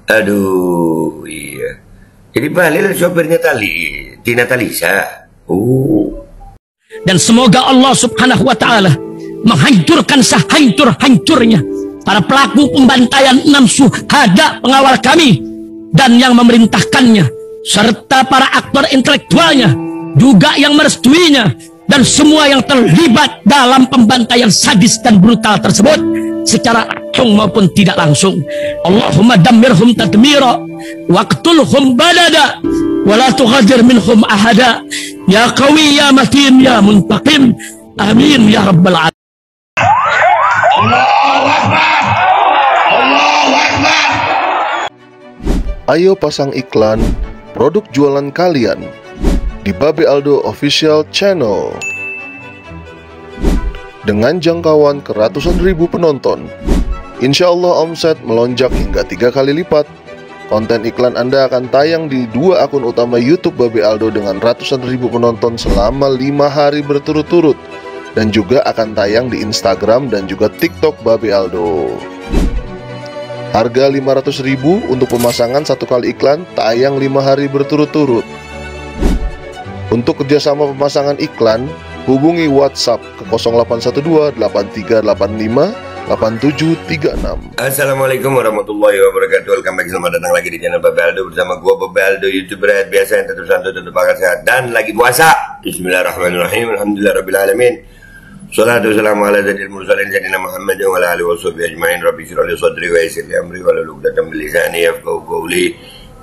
Aduh, iya. Jadi Bahlil sopirnya Tina Talisa. Dan semoga Allah subhanahu wa ta'ala menghancurkan sehancur-hancurnya para pelaku pembantaian 6 syuhada pengawal kami dan yang memerintahkannya, serta para aktor intelektualnya juga yang merestuinya, dan semua yang terlibat dalam pembantaian sadis dan brutal tersebut secara langsung maupun tidak langsung. Allahumma dammirhum tadmira waqtulhum badada wala tughadir minhum ahada ya qawi ya matin ya muntaqim amin ya rabbal alamin. Allahu Akbar. Allahu Akbar. Ayo pasang iklan produk jualan kalian di Babe Aldo Official Channel. Dengan jangkauan ke ratusan ribu penonton, insya Allah omset melonjak hingga 3 kali lipat. Konten iklan Anda akan tayang di 2 akun utama YouTube Babe Aldo dengan ratusan ribu penonton selama 5 hari berturut-turut, dan juga akan tayang di Instagram dan juga TikTok Babe Aldo. Harga 500.000 untuk pemasangan 1 kali iklan, tayang 5 hari berturut-turut. Untuk kerjasama pemasangan iklan, hubungi WhatsApp ke 0812 8385 8736. Assalamualaikum warahmatullahi wabarakatuh. Welcome back, selamat datang lagi di channel Babe Aldo bersama gua Babe Aldo, YouTuber biasa yang tetap santai, tetap akal sehat dan lagi puasa. Bismillahirrahmanirrahim. Alhamdulillahirabbil alamin. Shalatu wassalamu ala sayyidil mursalin sayyidina Muhammad wa ala alihi washabihi ajmain. Rabbi shrah li sadri wa yassir li amri wahlul 'uqdatam min lisani yafqahu qawli.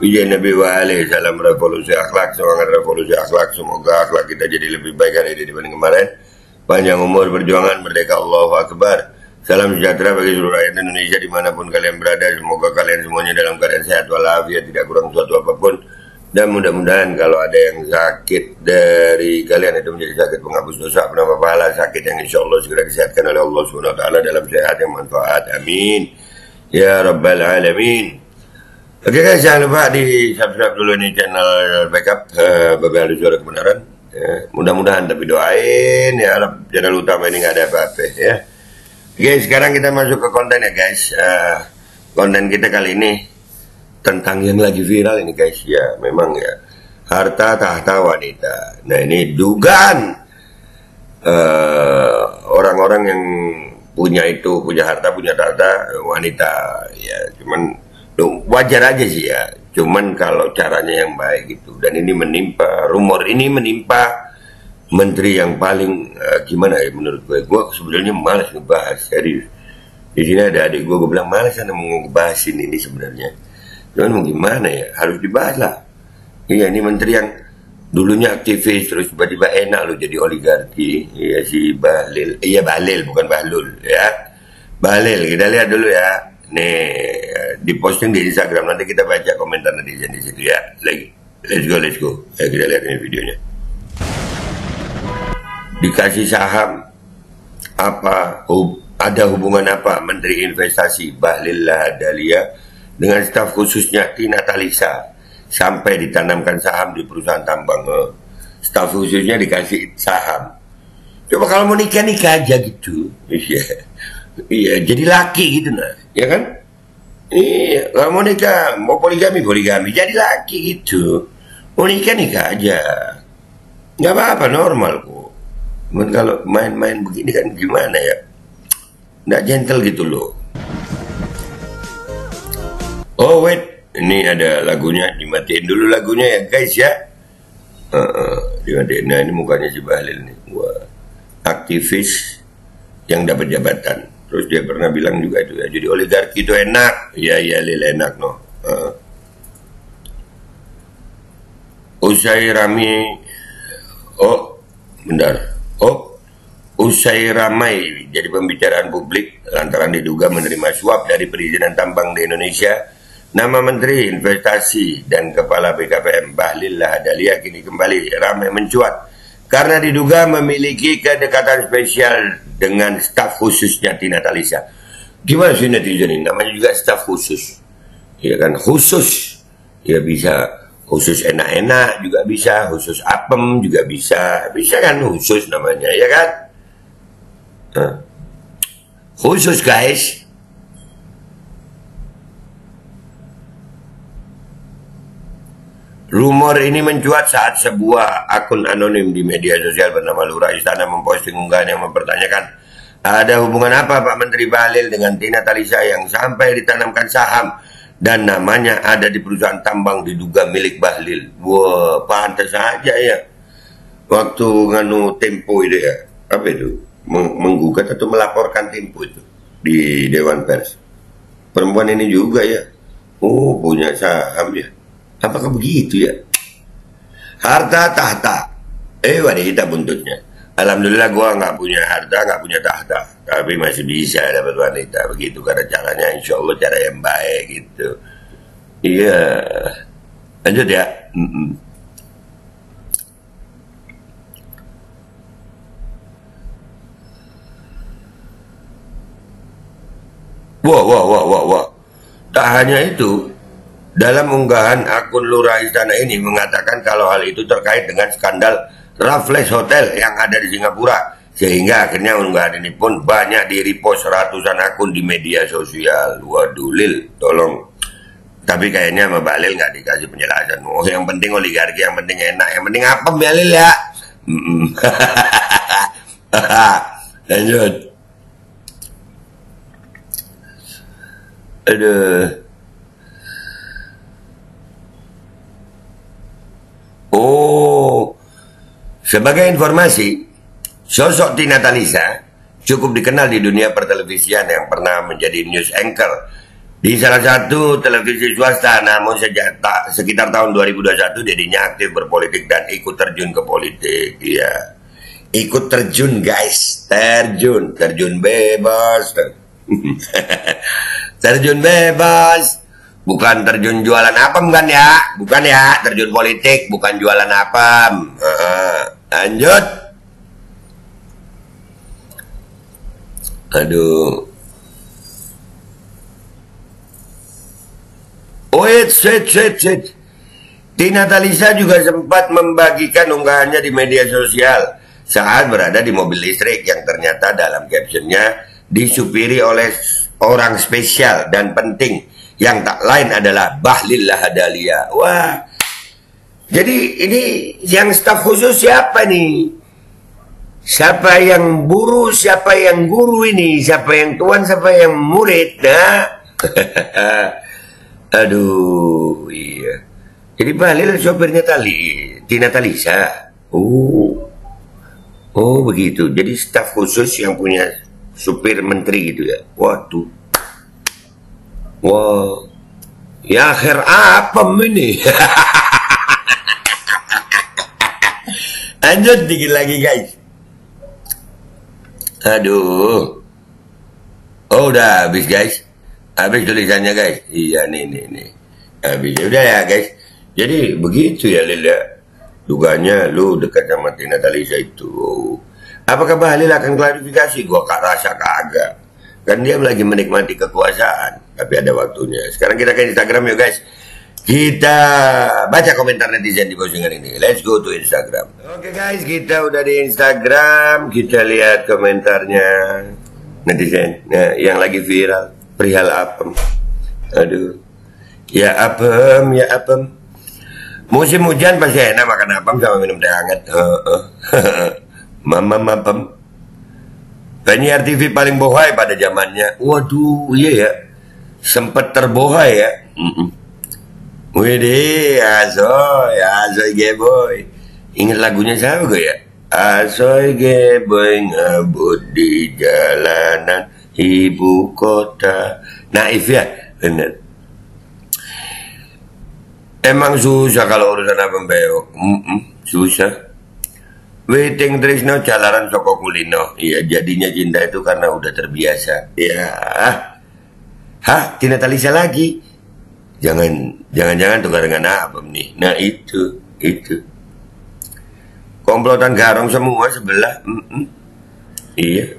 Wijen Nabi wa alaihi salam, revolusi akhlak, semangat revolusi akhlak. Semoga akhlak kita jadi lebih baik hari ini dibanding kemarin. Panjang umur, perjuangan, merdeka, Allahu Akbar. Salam sejahtera bagi seluruh rakyat Indonesia dimanapun kalian berada. Semoga kalian semuanya dalam keadaan sehat walafiat, tidak kurang suatu apapun. Dan mudah-mudahan kalau ada yang sakit dari kalian itu menjadi sakit penghapus dosa, penambah pahala, sakit yang insya Allah segera disehatkan oleh Allah SWT dalam sehat yang manfaat. Amin ya rabbal alamin. Oke guys, jangan lupa di subscribe dulu nih channel backup Babe Aldo Suara Kebenaran. Mudah-mudahan, tapi doain ya, channel utama ini nggak ada apa-apa ya. Guys, sekarang kita masuk ke konten ya guys. Konten kita kali ini tentang yang lagi viral ini guys ya, memang ya, harta tahta wanita. Nah ini dugaan orang-orang yang punya harta, punya tahta wanita ya, cuman wajar aja sih ya, cuman kalau caranya yang baik gitu. Dan ini rumor ini menimpa menteri yang paling gimana ya menurut gue sebenarnya malas ngebahas serius. Di sini ada adik gue bilang malas anda mau ngebahas ini sebenarnya, cuman mau gimana ya, harus dibahas lah. Iya, ini menteri yang dulunya aktivis terus tiba-tiba enak lo jadi oligarki ya, si Bahlil. Iya Bahlil bukan Bahlul ya, Bahlil. Kita lihat dulu ya. Nih, diposting di Instagram, nanti kita baca komentar netizen di situ ya. Let's go. Ya, kita lihat ini videonya. Dikasih saham apa? Ada hubungan apa Menteri Investasi Bahlil Lahadalia dengan staf khususnya Tina Talisa sampai ditanamkan saham di perusahaan tambang? Staf khususnya dikasih saham. Coba kalau mau nikah aja gitu. Iya, jadi laki gitu nah, ya kan? Iya, kalau mau nikah, mau poligami, jadi laki gitu. Mau nikah aja, nggak apa-apa, normal kok. Cuman kalau main-main begini kan gimana ya? Nggak gentle gitu loh. Oh wait, ini ada lagunya, dimatiin dulu lagunya ya guys ya. Dimatiin. Nah ini mukanya si Bahlil nih, wah, aktivis yang dapat jabatan. Terus dia pernah bilang juga itu ya, jadi oligarki itu enak. Iya Lil, enak no. Usai ramai jadi pembicaraan publik lantaran diduga menerima suap dari perizinan tambang di Indonesia, nama Menteri Investasi dan Kepala BKPM Bahlil Lahadalia kini kembali ramai mencuat karena diduga memiliki kedekatan spesial dengan staf khususnya Tina Talisa. Gimana sih netizen ini? Namanya juga staf khusus. Ya kan, khusus. Ya bisa khusus enak-enak juga bisa, khusus apem juga bisa. Bisa kan khusus namanya, ya kan? Khusus guys. Rumor ini mencuat saat sebuah akun anonim di media sosial bernama Lurah Istana memposting unggahan yang mempertanyakan ada hubungan apa Pak Menteri Bahlil dengan Tina Talisa yang sampai ditanamkan saham dan namanya ada di perusahaan tambang diduga milik Bahlil. Wah, pantas saja ya. Waktu nganu Tempo itu ya, apa itu? Menggugat atau melaporkan Tempo itu di Dewan Pers. Perempuan ini juga ya. Oh, punya saham ya. Apakah begitu ya? Harta tahta. Wanita buntutnya. Alhamdulillah gua nggak punya harta, nggak punya tahta. Tapi masih bisa dapat wanita. Begitu karena caranya insya Allah cara yang baik gitu. Iya. Lanjut ya. Wah. Tak hanya itu. Dalam unggahan akun Lurah Istana ini mengatakan kalau hal itu terkait dengan skandal Raffles Hotel yang ada di Singapura. Sehingga akhirnya unggahan ini pun banyak di-repost ratusan akun di media sosial. Waduh Lil, tolong. Tapi kayaknya sama Bahlil nggak dikasih penjelasan. Oh yang penting oligarki, yang penting enak, yang penting apem ya Lil ya. Lanjut. Aduh. Oh, sebagai informasi, sosok Tina Talisa cukup dikenal di dunia pertelevisian yang pernah menjadi news anchor di salah satu televisi swasta. Namun sejak sekitar tahun 2021 dirinya aktif berpolitik dan ikut terjun ke politik. Iya, ikut terjun guys, terjun bebas, terjun bebas. Bukan terjun jualan apem kan ya? Bukan ya, terjun politik, bukan jualan apem. Lanjut. Aduh. Wait. Tina Talisa juga sempat membagikan unggahannya di media sosial saat berada di mobil listrik yang ternyata dalam captionnya disupiri oleh orang spesial dan penting yang tak lain adalah Bahlil Lahadalia. Wah, jadi ini yang staf khusus siapa nih? Siapa yang buruh, siapa yang guru ini? Siapa yang tuan, siapa yang murid? Nah, aduh, iya. Jadi Bahlil sopirnya Tina Talisa. Oh begitu. Jadi staf khusus yang punya supir menteri gitu ya. Waduh. Wah, ya akhir apa ini? Lanjut dikit lagi guys. Aduh. Oh udah habis guys. Habis tulisannya guys. Iya nih. Habis. Udah ya guys. Jadi begitu ya Lila. Duganya lu dekat sama Tina Talisa itu. Apakah Bahlil akan klarifikasi? Gua rasa kagak. Kan dia lagi menikmati kekuasaan. Tapi ada waktunya. Sekarang kita ke Instagram yuk guys. Kita baca komentar netizen di postingan ini. Let's go to Instagram. Oke guys, kita udah di Instagram. Kita lihat komentarnya netizen. Nah, yang lagi viral perihal apem. Aduh. Ya apem. Musim hujan pasti enak makan apem sama minum teh hangat. Mama apem. Penyiar TV paling bohai pada zamannya. Waduh, iya ya. Sempet terbohai ya. Widih, Asoy Geboy. Ingat lagunya siapa gue ya? Asoy Geboy ngebut di jalanan ibu kota. Naif ya, bener. Emang susah kalau urusan abang beok. Susah. Waiting Trisno jalaran soko kulino. Iya, jadinya cinta itu karena udah terbiasa. Ya. Hah, Tina Talisa lagi. Jangan tukar dengan apa nih. Nah itu. Komplotan garong semua sebelah. Iya.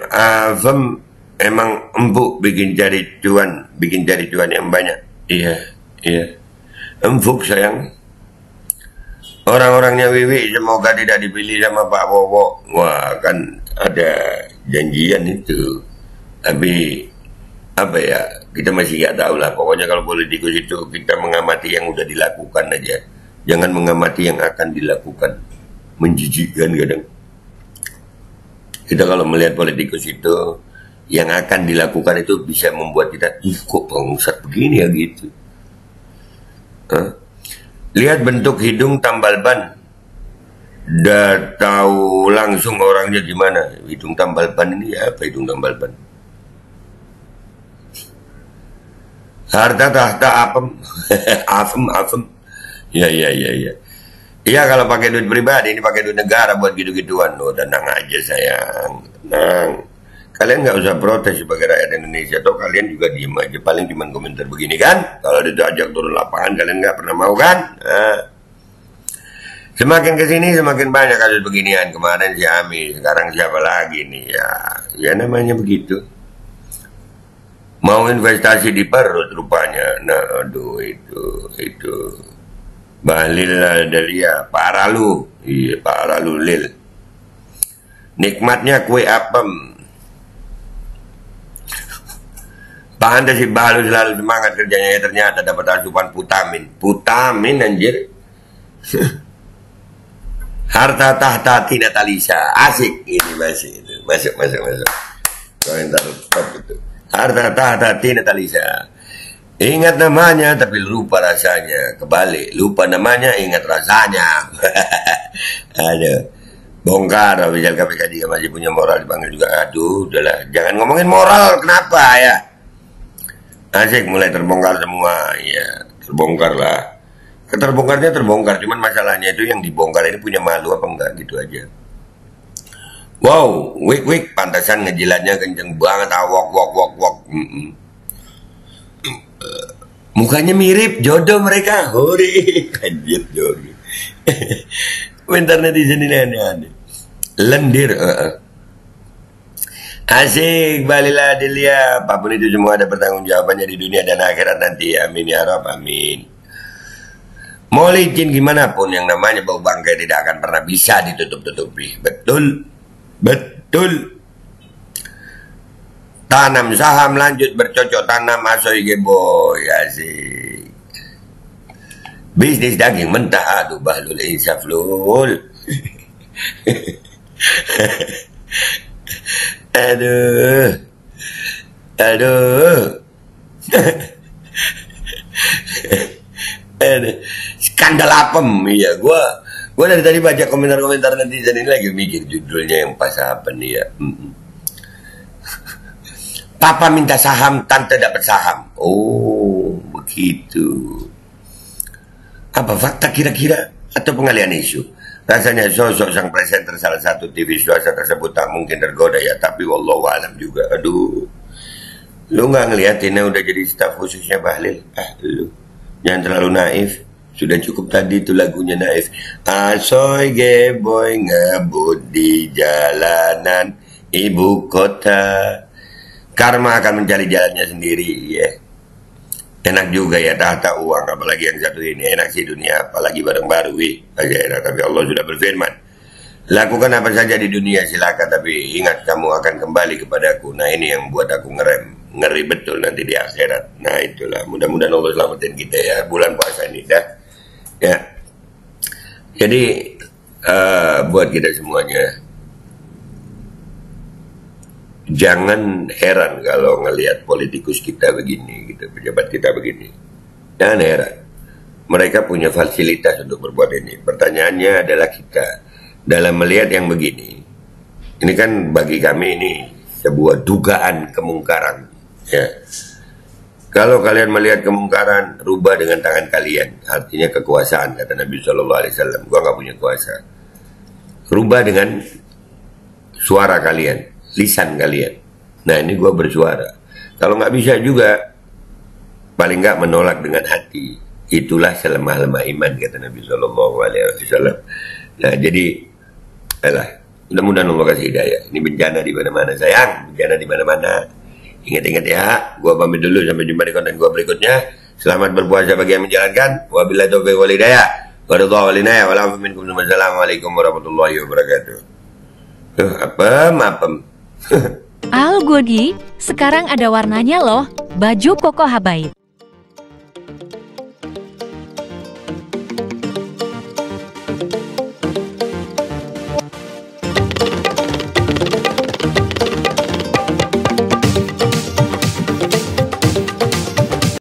Avem emang empuk bikin cari cuan yang banyak. Iya. Empuk sayang. Orang-orangnya Wiwi semoga tidak dipilih sama Pak Bowo. Wah, kan ada janjian itu. Tapi apa ya, kita masih nggak tahu lah. Pokoknya kalau politikus itu kita mengamati yang udah dilakukan aja, jangan mengamati yang akan dilakukan. Menjijikkan kadang. Kita kalau melihat politikus itu, yang akan dilakukan itu bisa membuat kita, kok bangsat begini ya gitu. Lihat bentuk hidung tambal ban, udah tahu langsung orangnya gimana. Hidung tambal ban ini apa hidung tambal ban? Harta tahta apem, afem. Ya. Iya kalau pakai duit pribadi, ini pakai duit negara buat gitu-gituan. Oh, tenang aja sayang, tenang. Kalian nggak usah protes sebagai rakyat Indonesia, atau kalian juga diem aja, paling cuma komentar begini kan. Kalau diajak turun lapangan, kalian nggak pernah mau kan? Nah. Semakin kesini semakin banyak kasus beginian. Kemarin si Ami, sekarang siapa lagi nih ya namanya begitu. Mau investasi di perut rupanya. Nah, aduh itu. Balil Dalia, parah lu. Iya, parah lu Lil. Nikmatnya kue apem. Pahanda si Balu selalu semangat kerjanya, ternyata dapat asupan Putamin anjir. Harta tahta Tina Talisa. Asik ini masih itu. Masuk. Komentar top itu. Harta tahta Tina Talisa. Ingat namanya tapi lupa rasanya. Kebalik, lupa namanya ingat rasanya. Aduh. Bongkar official KPK juga masih punya moral, dipanggil juga. Aduh, udahlah. Jangan ngomongin moral, kenapa ya? Asik, mulai terbongkar semua. Ya, terbongkar lah. Terbongkarnya terbongkar, cuman masalahnya itu yang dibongkar ini punya malu apa enggak, gitu aja. Wow, wik, pantasan ngejilatnya kenceng banget, wok. Mukanya mirip, jodoh mereka. Hore, anjir jodoh. Komentar netizen ini aneh-aneh. Lendir, Asik, balilah Delia. Apapun itu semua ada pertanggungjawabannya di dunia dan akhirat nanti. Amin ya Rabb, amin. Mau licin gimana pun, yang namanya bau bangkai tidak akan pernah bisa ditutup-tutupi. Betul. Tanam saham, lanjut bercocok tanam, asoy geboy. Asik. Bisnis daging mentah, aduh bahlul insaflul. Aduh. Skandal apem. Iya, gua dari tadi baca komentar-komentar netizen ini lagi mikir judulnya yang pas apa nih ya. Papa minta saham, tante dapat saham. Oh, begitu. Apa fakta kira-kira atau pengalian isu? Rasanya sosok sang presenter salah satu TV swasta tersebut tak mungkin tergoda ya, tapi wallahu alam juga. Aduh, lu nggak ngeliatinnya udah jadi staf khususnya Bahlil? Lu jangan terlalu naif. Sudah cukup tadi itu lagunya naif. Asoy geboy ngebut di jalanan ibu kota. Karma akan mencari jalannya sendiri ya. Enak juga ya tahta uang, apalagi yang satu ini. Enak sih dunia, apalagi barang baru aja enak. Tapi Allah sudah berfirman, lakukan apa saja di dunia silakan, tapi ingat kamu akan kembali kepadaku. Nah ini yang buat aku ngeri betul nanti di akhirat. Nah itulah, mudah-mudahan Allah selamatin kita ya bulan puasa ini dah. Ya, jadi buat kita semuanya, jangan heran kalau ngelihat politikus kita begini, gitu, pejabat kita begini. Jangan heran. Mereka punya fasilitas untuk berbuat ini. Pertanyaannya adalah kita dalam melihat yang begini. Ini kan bagi kami ini sebuah dugaan kemungkaran. Ya. Kalau kalian melihat kemungkaran, rubah dengan tangan kalian. Artinya kekuasaan, kata Nabi SAW. Gua nggak punya kuasa. Rubah dengan suara kalian, lisan kalian. Nah ini gue bersuara. Kalau nggak bisa juga, paling nggak menolak dengan hati. Itulah selemah-lemah iman, kata Nabi SAW. Nah jadi, mudah-mudahan Allah kasih hidayah. Ini bencana di mana-mana sayang, bencana di mana-mana. Ingat-ingat ya, gue pamit dulu, sampai jumpa di konten gue berikutnya. Selamat berpuasa bagi yang menjalankan. Wabillahi taufiq wal hidayah. Wassalamualaikum warahmatullahi wabarakatuh. Apem. Al Godi, sekarang ada warnanya loh, baju koko habaib.